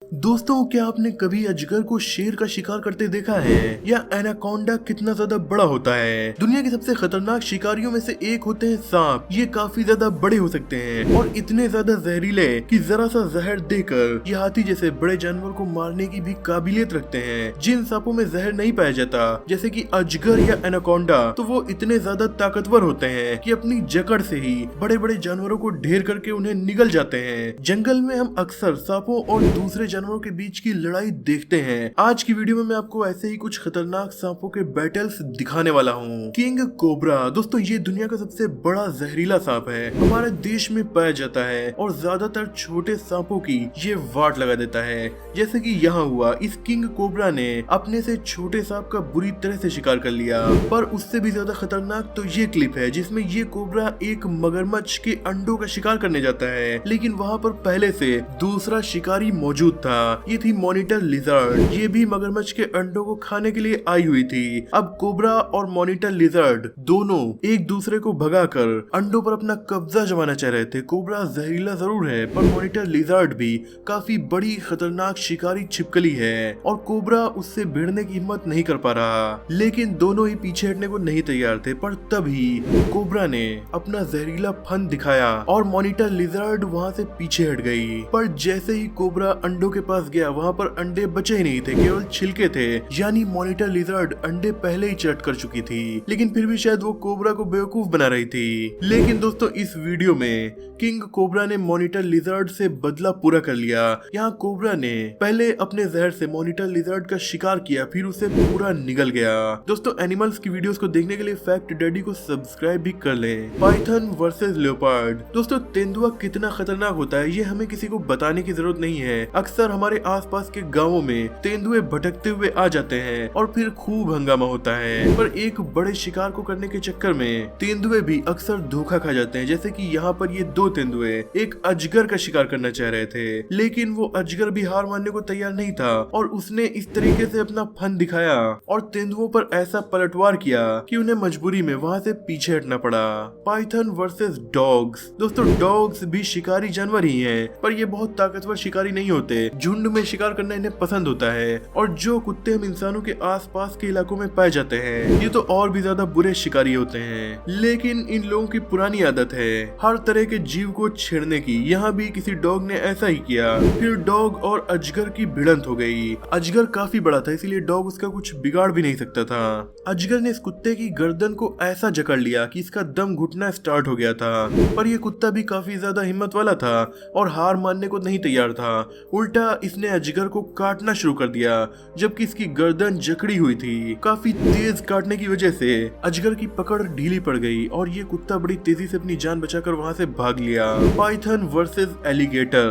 दोस्तों, क्या आपने कभी अजगर को शेर का शिकार करते देखा है? या एनाकोंडा कितना ज्यादा बड़ा होता है? दुनिया के सबसे खतरनाक शिकारियों में से एक होते हैं सांप। ये काफी ज्यादा बड़े हो सकते हैं और इतने ज्यादा जहरीले कि जरा सा जहर देकर ये हाथी जैसे बड़े जानवर को मारने की भी काबिलियत रखते हैं। जिन सांपों में जहर नहीं पाया जाता, जैसे कि अजगर या एनाकोंडा, तो वो इतने ज्यादा ताकतवर होते हैं कि अपनी जकड़ से ही बड़े बड़े जानवरों को ढेर करके उन्हें निगल जाते हैं। जंगल में हम अक्सर सांपों और दूसरे जानवरों के बीच की लड़ाई देखते हैं। आज की वीडियो में मैं आपको ऐसे ही कुछ खतरनाक सांपों के बैटल्स दिखाने वाला हूँ। किंग कोबरा, दोस्तों ये दुनिया का सबसे बड़ा जहरीला सांप है। हमारे देश में पाया जाता है और ज्यादातर छोटे सांपों की ये वाट लगा देता है, जैसे कि यहाँ हुआ। इस किंग कोबरा ने अपने से छोटे सांप का बुरी तरह से शिकार कर लिया। पर उससे भी ज्यादा खतरनाक तो ये क्लिप है जिसमें ये कोबरा एक मगरमच्छ के अंडों का शिकार करने जाता है, लेकिन वहाँ पर पहले से दूसरा शिकारी मौजूद था। ये थी मॉनिटर लिजर्ड। ये भी मगरमच्छ के अंडों को खाने के लिए आई हुई थी। अब कोबरा और मॉनिटर लिजर्ड दोनों एक दूसरे को भगाकर अंडों पर अपना कब्जा जमाना चाह रहे थे। कोबरा जहरीला जरूर है, पर मॉनिटर लिजर्ड भी काफी बड़ी खतरनाक शिकारी छिपकली है और कोबरा उससे भिड़ने की हिम्मत नहीं कर पा रहा। लेकिन दोनों ही पीछे हटने को नहीं तैयार थे। पर तभी कोबरा ने अपना जहरीला फन दिखाया और मॉनिटर लिजर्ड वहाँ से पीछे हट गई। पर जैसे ही कोबरा अंडों के पास गया, वहाँ पर अंडे बचे ही नहीं थे, केवल छिलके थे। यानी मॉनिटर लिजर्ड अंडे पहले ही चट कर चुकी थी, लेकिन फिर भी शायद वो कोबरा को बेवकूफ बना रही थी। लेकिन दोस्तों, इस वीडियो में किंग कोबरा ने मॉनिटर लिजर्ड से बदला पूरा कर लिया। यहाँ कोबरा ने पहले अपने जहर से मॉनिटर लिजर्ड का शिकार किया, फिर उसे पूरा निगल गया। दोस्तों, एनिमल्स की वीडियोस को देखने के लिए फैक्ट डैडी को सब्सक्राइब भी कर लें। Python versus leopard. दोस्तों, तेंदुआ कितना खतरनाक होता है ये हमें किसी को बताने की जरूरत नहीं है। अक्सर हमारे आसपास के गांवों में तेंदुए भटकते हुए आ जाते हैं और फिर खूब हंगामा होता है। पर एक बड़े शिकार को करने के चक्कर में तेंदुए भी अक्सर धोखा खा जाते हैं, जैसे कि यहाँ पर ये दो तेंदुए एक अजगर का शिकार करना चाह रहे थे, लेकिन वो अजगर भी हार मानने को तैयार नहीं था और उसने इस तरीके से अपना फन दिखाया और तेंदुओं पर ऐसा पलटवार किया कि उन्हें मजबूरी में वहाँ से पीछे हटना पड़ा। Python versus dogs. दोस्तों, डॉग्स भी शिकारी जानवर ही हैं, पर ये बहुत ताकतवर शिकारी नहीं होते। झुंड में शिकार करना इन्हें पसंद होता है और जो कुत्ते हम इंसानों के आसपास के इलाकों में पाए जाते हैं, ये तो और भी ज्यादा बुरे शिकारी होते हैं। लेकिन इन लोगों की पुरानी आदत है हर तरह के जीव को छेड़ने की। यहाँ भी किसी डॉग ने ऐसा ही किया। फिर डॉग और अजगर की भिड़ंत हो गई। अजगर काफी बड़ा था, इसीलिए डॉग उसका कुछ बिगाड़ भी नहीं सकता था। अजगर ने इस कुत्ते की गर्दन को ऐसा जकड़ लिया कि इसका दम घुटना स्टार्ट हो गया था। पर यह कुत्ता भी काफी ज्यादा हिम्मत वाला था और हार मानने को नहीं तैयार था। उल्टा इसने अजगर को काटना शुरू कर दिया, जबकि इसकी गर्दन जकड़ी हुई थी। काफी तेज काटने की वजह से अजगर की पकड़ ढीली पड़ गई और ये कुत्ता बड़ी तेजी से अपनी जान बचाकर वहां से भाग लिया। Python versus alligator.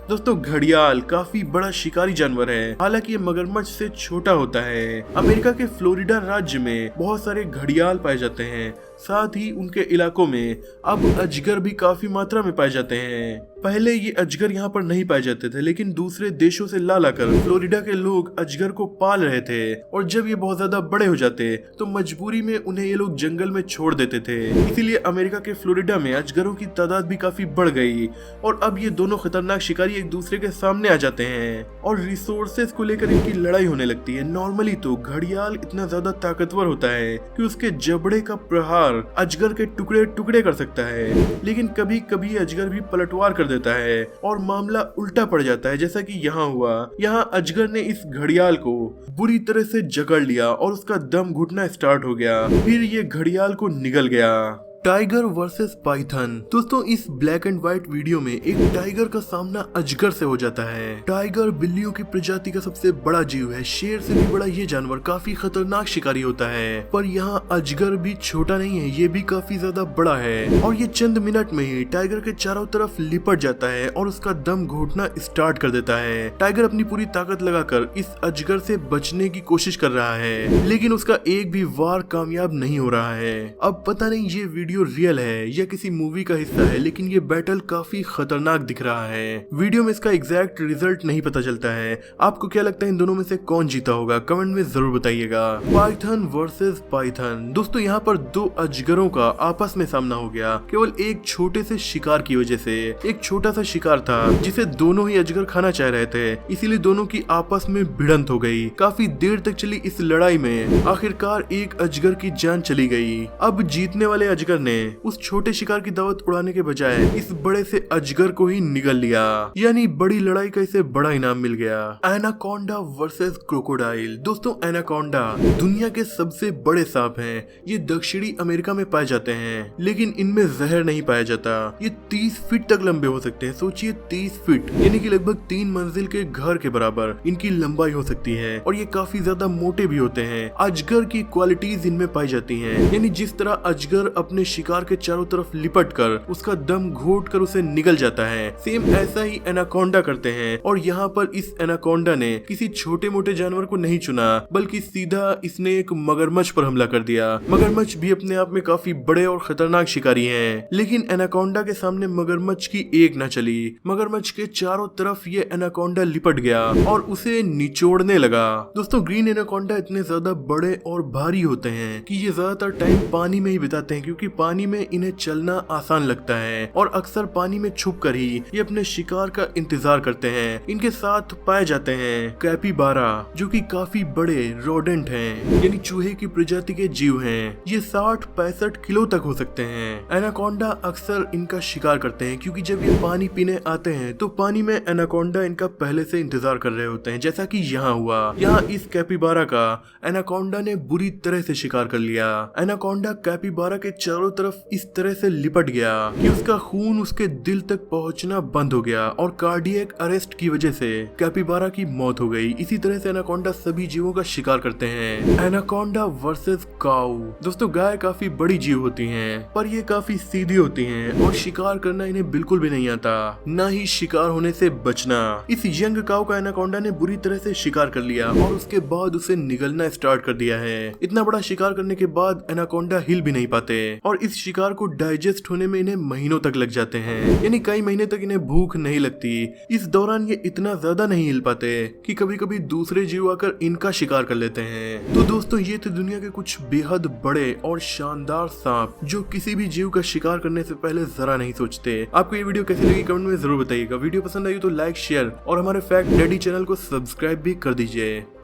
दोस्तों, घड़ियाल काफी बड़ा शिकारी जानवर है, हालांकि ये मगरमच्छ से छोटा होता है। अमेरिका के फ्लोरिडा राज्य में बहुत सारे घड़ियाल पाए जाते हैं। साथ ही उनके इलाकों में अब अजगर भी काफी मात्रा में पाए जाते हैं। पहले ये अजगर यहाँ पर नहीं पाए जाते थे, लेकिन दूसरे देशों से ला लाकर फ्लोरिडा के लोग अजगर को पाल रहे थे और जब ये बहुत ज्यादा बड़े हो जाते तो मजबूरी में उन्हें ये लोग जंगल में छोड़ देते थे। इसीलिए अमेरिका के फ्लोरिडा में अजगरों की तादाद भी काफी बढ़ गई और अब ये दोनों खतरनाक शिकारी एक दूसरे के सामने आ जाते हैं और रिसोर्सेज को लेकर इनकी लड़ाई होने लगती है। नॉर्मली तो घड़ियाल इतना ज्यादा ताकतवर होता है कि उसके जबड़े का प्रहार अजगर के टुकड़े टुकड़े कर सकता है, लेकिन कभी कभी अजगर भी पलटवार कर देता है और मामला उल्टा पड़ जाता है, जैसा कि यहाँ हुआ। यहाँ अजगर ने इस घड़ियाल को बुरी तरह से जकड़ लिया और उसका दम घुटना स्टार्ट हो गया। फिर ये घड़ियाल को निगल गया। Tiger versus Python. दोस्तों, इस ब्लैक एंड व्हाइट वीडियो में एक टाइगर का सामना अजगर से हो जाता है। टाइगर बिल्लियों की प्रजाति का सबसे बड़ा जीव है। शेर से भी बड़ा ये जानवर काफी खतरनाक शिकारी होता है, पर यहाँ अजगर भी छोटा नहीं है, ये भी काफी ज्यादा बड़ा है और ये चंद मिनट में ही टाइगर के चारों तरफ लिपट जाता है और उसका दम घोटना स्टार्ट कर देता है। टाइगर अपनी पूरी ताकत लगाकर इस अजगर से बचने की कोशिश कर रहा है, लेकिन उसका एक भी वार कामयाब नहीं हो रहा है। अब पता नहीं ये वीडियो रियल है या किसी मूवी का हिस्सा है, लेकिन ये बैटल काफी खतरनाक दिख रहा है। वीडियो में इसका एग्जैक्ट रिजल्ट नहीं पता चलता है। आपको क्या लगता है इन दोनों में से कौन जीता होगा? कमेंट में जरूर बताइएगा। Python versus Python. दोस्तों यहाँ पर दो अजगरों का आपस में सामना हो गया, केवल एक छोटे से शिकार की वजह से। एक छोटा सा शिकार था जिसे दोनों ही अजगर खाना चाह रहे थे, इसीलिए दोनों की आपस में भिड़ंत हो गई। काफी देर तक चली इस लड़ाई में आखिरकार एक अजगर की जान चली गई। अब जीतने वाले अजगर ने उस छोटे शिकार की दावत उड़ाने के बजाय इस बड़े से अजगर को ही निगल लिया, यानी बड़ी लड़ाई का इसे बड़ा इनाम मिल गया। Anaconda versus crocodile. दोस्तों एनाकोंडा दुनिया के सबसे बड़े सांप हैं। ये दक्षिणी अमेरिका में पाए जाते हैं, लेकिन इनमें जहर नहीं पाया जाता। ये 30 फीट तक लंबे हो सकते हैं। सोचिए 30 फीट यानी कि लगभग 3 मंजिल के घर के बराबर इनकी लंबाई हो सकती है, और ये काफी ज्यादा मोटे भी होते हैं। अजगर की क्वालिटीज इनमें पाई जाती हैं, यानी जिस तरह अजगर अपने शिकार के चारों तरफ लिपट कर उसका दम घोट कर उसे निगल जाता है, सेम ऐसा ही एनाकोंडा करते हैं। और यहाँ पर इस एनाकोंडा ने किसी छोटे मोटे जानवर को नहीं चुना, बल्कि सीधा इसने एक मगरमच्छ पर हमला कर दिया। मगरमच्छ भी अपने आप में काफी बड़े और खतरनाक शिकारी हैं, लेकिन एनाकोंडा के सामने मगरमच्छ की एक न चली। मगरमच्छ के चारों तरफ ये एनाकोंडा लिपट गया और उसे निचोड़ने लगा। दोस्तों ग्रीन एनाकोंडा इतने ज्यादा बड़े और भारी होते हैं कि ये ज्यादातर टाइम पानी में ही बिताते हैं, क्योंकि पानी में इन्हें चलना आसान लगता है और अक्सर पानी में छुप कर ही ये अपने शिकार का इंतजार करते हैं। इनके साथ पाए जाते हैं कैपिबारा, जो कि काफी बड़े रोडेंट हैं, यानी चूहे की प्रजाति के जीव हैं। ये 60-65 किलो तक हो सकते हैं। एनाकोंडा अक्सर इनका शिकार करते हैं, क्योंकि जब ये पानी पीने आते हैं तो पानी में एनाकोंडा इनका पहले से इंतजार कर रहे होते हैं, जैसा कि यहाँ हुआ। यहाँ इस कैपिबारा का एनाकोंडा ने बुरी तरह से शिकार कर लिया। एनाकोंडा कैपिबारा के चारों तरफ इस तरह से लिपट गया कि उसका खून उसके दिल तक पहुंचना बंद हो गया, और कार्डियक अरेस्ट की वजह से कैपिबारा की मौत हो गई। इसी तरह से एनाकोंडा सभी जीवों का शिकार करते हैं। एनाकोंडा वर्सेस काऊ। दोस्तों गाय काफी बड़ी जीव होती हैं, पर ये काफी सीधी होती हैं और शिकार करना इन्हें बिल्कुल भी नहीं आता, ना ही शिकार होने से बचना। इस यंग काऊ का एनाकोंडा ने बुरी तरह से शिकार कर लिया और उसके बाद उसे निगलना स्टार्ट कर दिया है। इतना बड़ा शिकार करने के बाद एनाकोंडा हिल भी नहीं पाते, और इस शिकार को डाइजेस्ट होने में इन्हें महीनों तक लग जाते हैं, यानी कई महीने तक इन्हें भूख नहीं लगती। इस दौरान ये इतना ज्यादा नहीं हिल पाते कि कभी कभी दूसरे जीव आकर इनका शिकार कर लेते हैं। तो दोस्तों ये थे दुनिया के कुछ बेहद बड़े और शानदार सांप, जो किसी भी जीव का शिकार करने से पहले जरा नहीं सोचते। आपको ये वीडियो कैसी लगी कमेंट में जरूर बताइएगा। वीडियो पसंद आई तो लाइक, शेयर और हमारे फैक्ट डैडी चैनल को सब्सक्राइब भी कर दीजिए।